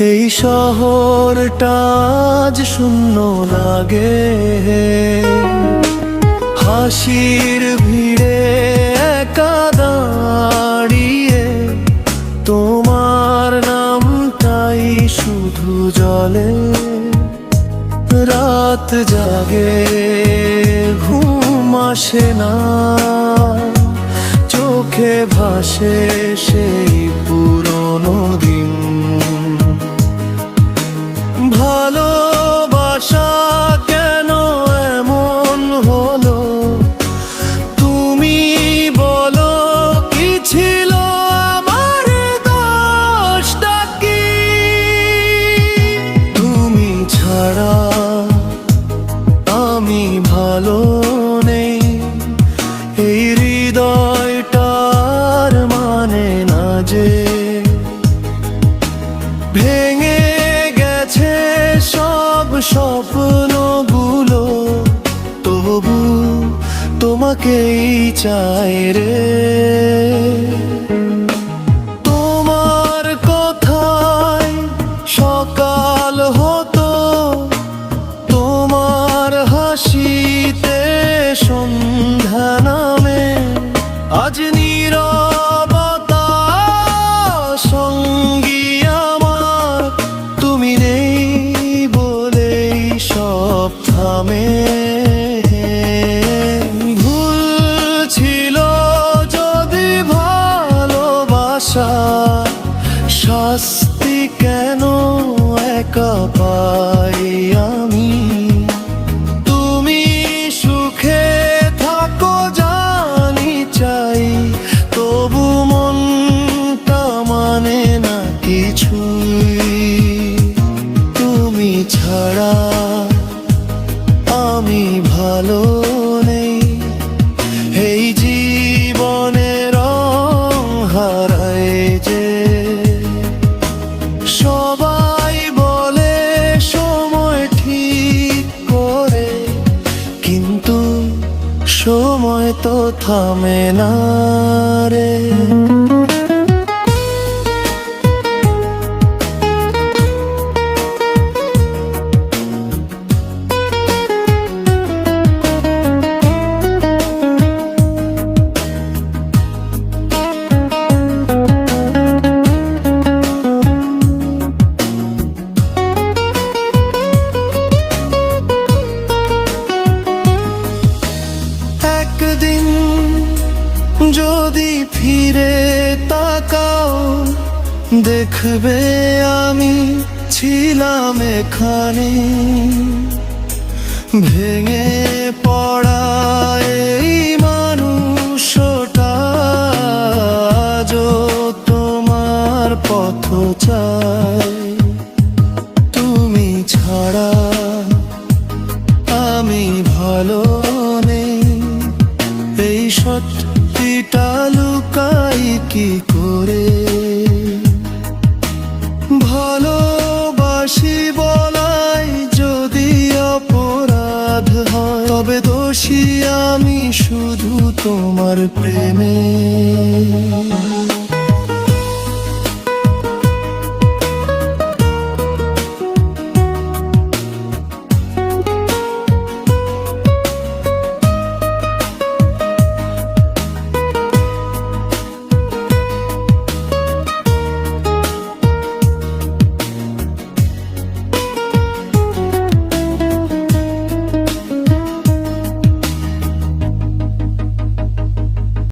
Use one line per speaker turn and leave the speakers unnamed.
এই শহরটা আজ শূন্য লাগে, হাসির ভিড়ে একা দাঁড়িয়ে তোমার নামটাই শুধু জলে। রাত জাগে ঘুম আসে না, চোখে ভাসে সেই পুরনো দিন। ভালোবাসা কেন এমন হলো, তুমি বলো কি ছিল আমার দোষটা কি? তুমি ছাড়া আমি ভালো নেই, এই হৃদয়টার মানে না যে। ভেঙে গেছে সব স্বপ্নগুলো, তবু তোমাকেই চাই রে। তোমার কথায় সকাল হতো, তোমার হাসিতে সন্ধ্যা নামে। আজ নীরবতা সঙ্গী আমার, তুমি নেই বলেই সব থামে। ভুল ছিল যদি ভালোবাসা, শাস্তি কেন একা পাই আমি? তুমি সুখে থাকো জানি চাই, তবু মনটা মানে না কিছুই। তুমি ছাড়া আমি ভালো নেই, এই জীবনের রং হারায় যে। সবাই বলে সময় ঠিক করে, কিন্তু সময় তো থামে না রে। একদিন যদি ফিরে তাকাও, দেখবে আমি ছিলাম এখানে। ভেঙে পড়া এই মানুষটা আজও তোমার পথ চাই। তুমি ছাড়া আমি ভালো নেই, এই সত্যিটা লুকাই কি করে? ভালোবাসি বলাই যদি অপরাধ হয়, তবে দোষী আমি শুধু তোমার প্রেমে।